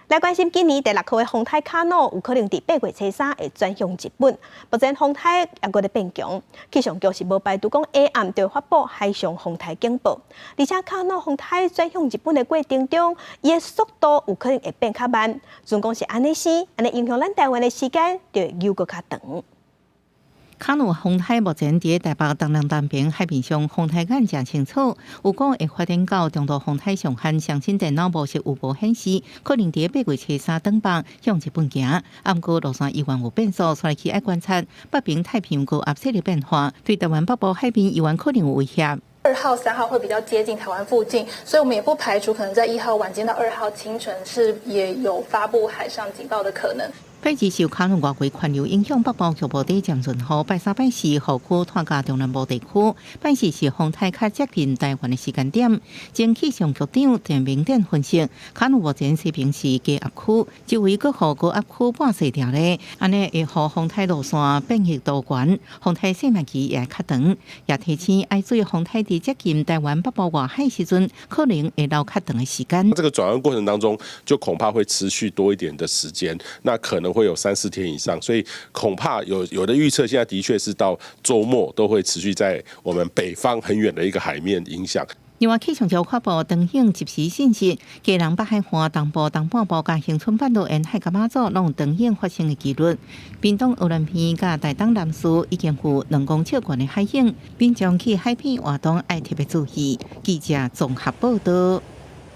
来关心今年第6号的风台卡诺有可能伫8月初3会转向日本。目前风台也搁咧变强，气象局是无排除讲下暗就发布海上风台警报，而且卡诺风台转向日本的过程中，伊的速度有可能会变较慢。总讲是安尼影响咱台湾的时间就会又搁较长。卡努风台目前伫台北东南单边海面上风台眼正清楚，有讲会发展到中度风台上限，相信电脑模式有无显示，可能伫8月初3登北向日本行。暗过路线依然有变数，所以去爱观察北平太平洋高压势力变化，对台湾北部海边依然可能有威胁。2号、3号会比较接近台湾附近，所以我们也不排除可能在1号晚间到2号清晨也有发布海上警报的可能。拜二受卡努外围环流影响，北部局部地渐润雨。拜三、拜四，雨区拖加中南部地区。拜四是风台较接近台湾的时间点。前气象局长陈明典分析，卡努目前水平是低压区，周围各户高压区半细条咧，安尼会互风台路线变异多元，风台生命期也较长。也提醒爱注意风台伫接近台湾北部外海时阵，可能会留较长的时间。这个转弯过程当中，就恐怕会持续多一点的时间，那可能会有3、4天以上，所以恐怕有的预测，现在的确是到周末都会持续在我们北方很远的一个海面影响。另外，气象局发布长兴及时信息，基隆北海岸东部、东半部甲恒春半岛沿海甲马祖拢有长兴发生的几率。屏东鹅銮鼻甲台东南势已经有2公尺悬的海影，民众去海边活动爱特别注意。记者综合报道。